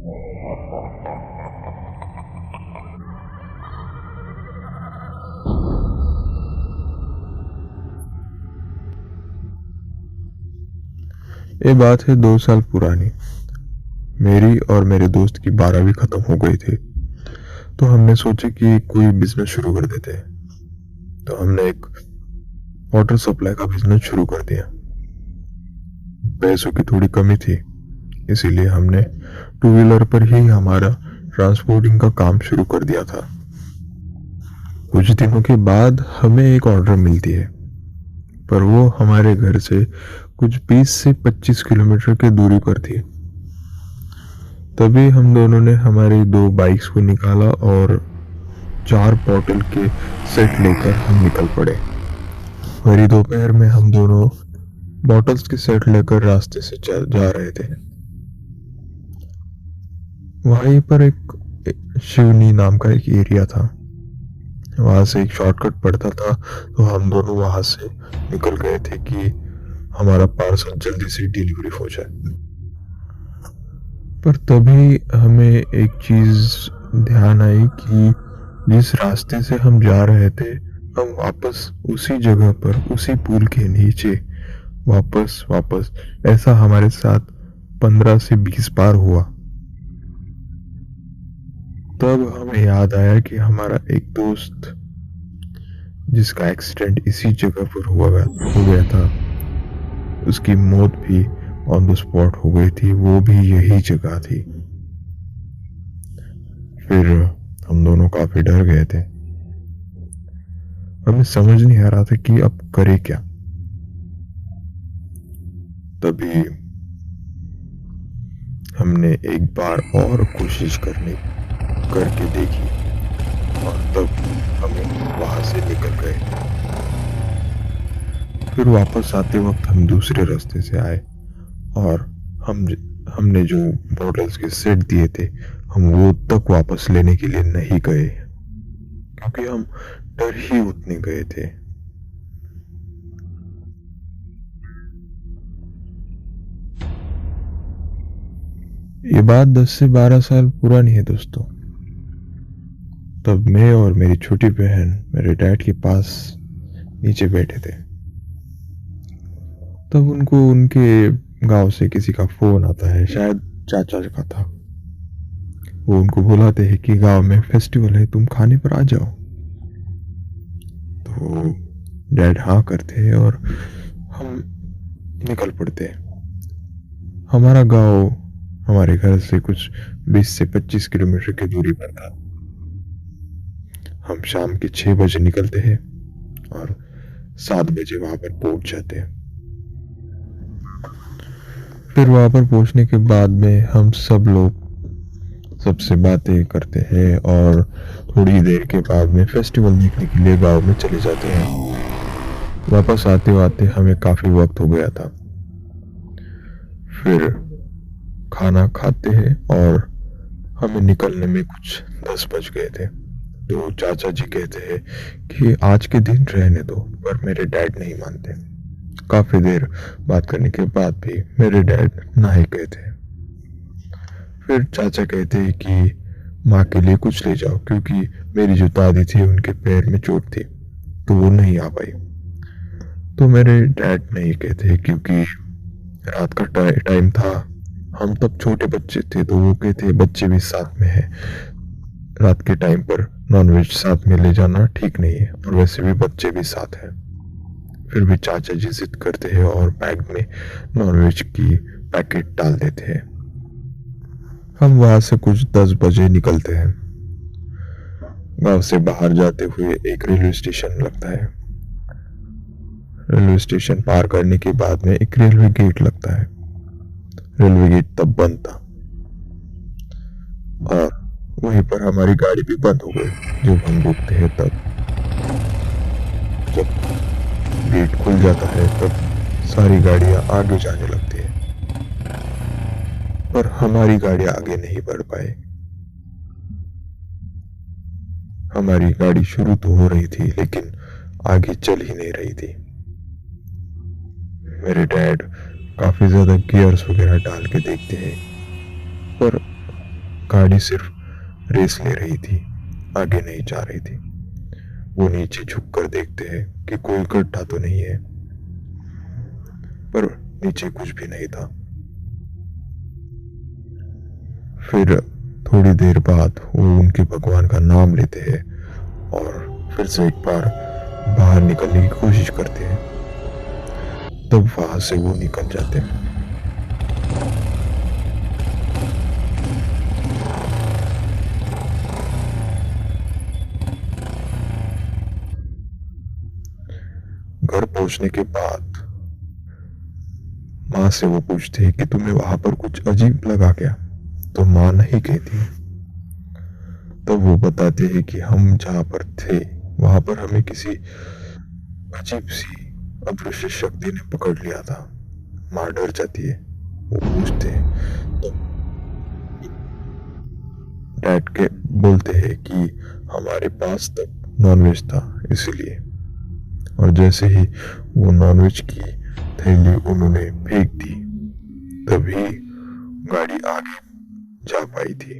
ये बात है 2 साल पुरानी। मेरी और मेरे दोस्त की 12वीं खत्म हो गई थी, तो हमने सोचा कि कोई बिजनेस शुरू कर देते हैं। तो हमने एक वाटर सप्लाई का बिजनेस शुरू कर दिया। पैसों की थोड़ी कमी थी, इसीलिए हमने 2 व्हीलर पर ही हमारा ट्रांसपोर्टिंग का काम शुरू कर दिया था। कुछ दिनों के बाद हमें एक ऑर्डर मिलती है, पर वो हमारे घर से कुछ 20 से 25 किलोमीटर की दूरी पर थी। तभी हम दोनों ने हमारी 2 बाइक्स को निकाला और 4 बॉटल के सेट लेकर हम निकल पड़े। भरी दोपहर में हम दोनों बॉटल्स के सेट लेकर रास्ते से जा रहे थे। वहीं पर एक शिवनी नाम का एक एरिया था, वहां से एक शॉर्टकट पड़ता था, तो हम दोनों वहां से निकल गए थे कि हमारा पार्सल जल्दी से डिलीवरी हो जाए। पर तभी हमें एक चीज ध्यान आई कि जिस रास्ते से हम जा रहे थे, हम वापस उसी जगह पर, उसी पुल के नीचे वापस वापस ऐसा हमारे साथ 15 से 20 बार हुआ। तब हमें याद आया कि हमारा एक दोस्त जिसका एक्सीडेंट इसी जगह पर हो गया था, उसकी मौत भी ऑन द स्पॉट हो गई थी, वो भी यही जगह थी। फिर हम दोनों काफी डर गए थे। हमें समझ नहीं आ रहा था कि अब करे क्या। तभी हमने एक बार और कोशिश करके देखी, और तब हम वहां से निकल गए। फिर वापस आते वक्त हम दूसरे रास्ते से आए, और हमने जो बॉटल्स के सेट दिए थे, हम वो तक वापस लेने के लिए नहीं गए, क्योंकि हम डर ही उतने गए थे। ये बात 10 से 12 साल पुरानी है दोस्तों। तब मैं और मेरी छोटी बहन मेरे डैड के पास नीचे बैठे थे। तब उनको उनके गांव से किसी का फोन आता है, शायद चाचा का था। वो उनको बुलाते हैं कि गांव में फेस्टिवल है, तुम खाने पर आ जाओ। तो डैड हाँ करते हैं और हम निकल पड़ते हैं। हमारा गांव हमारे घर से कुछ 20 से 25 किलोमीटर की दूरी पर था। हम शाम के 6 बजे निकलते हैं और 7 बजे वहां पर पहुंच जाते हैं। फिर वहां पर पहुंचने के बाद में हम सब लोग सबसे बातें करते हैं, और थोड़ी देर के बाद में फेस्टिवल देखने के लिए गांव में चले जाते हैं। वापस आते आते हमें काफी वक्त हो गया था। फिर खाना खाते हैं और हमें निकलने में कुछ 10 बज गए थे। तो चाचा जी कहते हैं कि आज के दिन रहने दो, पर मेरे डैड नहीं मानते। काफी देर बात करने के बाद भी मेरे डैड ना ही कहते। फिर चाचा कहते हैं कि माँ के लिए कुछ ले जाओ, क्योंकि मेरी जो दादी थी उनके पैर में चोट थी, तो वो नहीं आ पाई। तो मेरे डैड नहीं कहते, क्योंकि रात का टाइम था, हम तब छोटे बच्चे थे, तो वो कहते बच्चे भी साथ में है, रात के टाइम पर नॉनवेज साथ में ले जाना ठीक नहीं है, और वैसे भी बच्चे भी साथ हैं। फिर भी चाचा जी जिद करते हैं और बैग में नॉनवेज की पैकेट डाल देते हैं। हम वहां से कुछ 10 बजे निकलते हैं। गांव से बाहर जाते हुए एक रेलवे स्टेशन लगता है। रेलवे स्टेशन पार करने के बाद में एक रेलवे गेट लगता है। रेलवे गेट तब बंद था, और वहीं पर हमारी गाड़ी भी बंद हो गई। जब हम रुकते हैं तब जब गेट खुल जाता है, तब सारी गाड़ियां आगे जाने लगती है, पर हमारी गाड़ी आगे नहीं बढ़ पाई। हमारी गाड़ी शुरू तो हो रही थी, लेकिन आगे चल ही नहीं रही थी। मेरे डैड काफी ज्यादा गियर्स वगैरह डाल के देखते हैं, पर गाड़ी सिर्फ रेस ले रही थी, आगे नहीं जा रही थी। वो नीचे झुककर देखते हैं कि कोई गड्ढा तो नहीं है, पर नीचे कुछ भी नहीं था। फिर थोड़ी देर बाद वो उनके भगवान का नाम लेते हैं और फिर से एक बार बाहर निकलने की कोशिश करते हैं। तब वहां से वो निकल जाते हैं। घर पहुंचने के बाद माँ से वो पूछते हैं कि तुम्हें वहां पर कुछ अजीब लगा क्या? तो माँ नहीं कहती। तब वो बताते हैं कि हम जहां पर थे वहां पर हमें किसी अजीब सी अदृश्य शक्ति ने पकड़ लिया था। माँ डर जाती है। वो पूछते हैं तो डैड के बोलते हैं कि हमारे पास तब नॉनवेज था इसलिए। और जैसे ही वो नॉनवेज की थैली उन्होंने फेंक दी, तभी गाड़ी आगे जा पाई थी।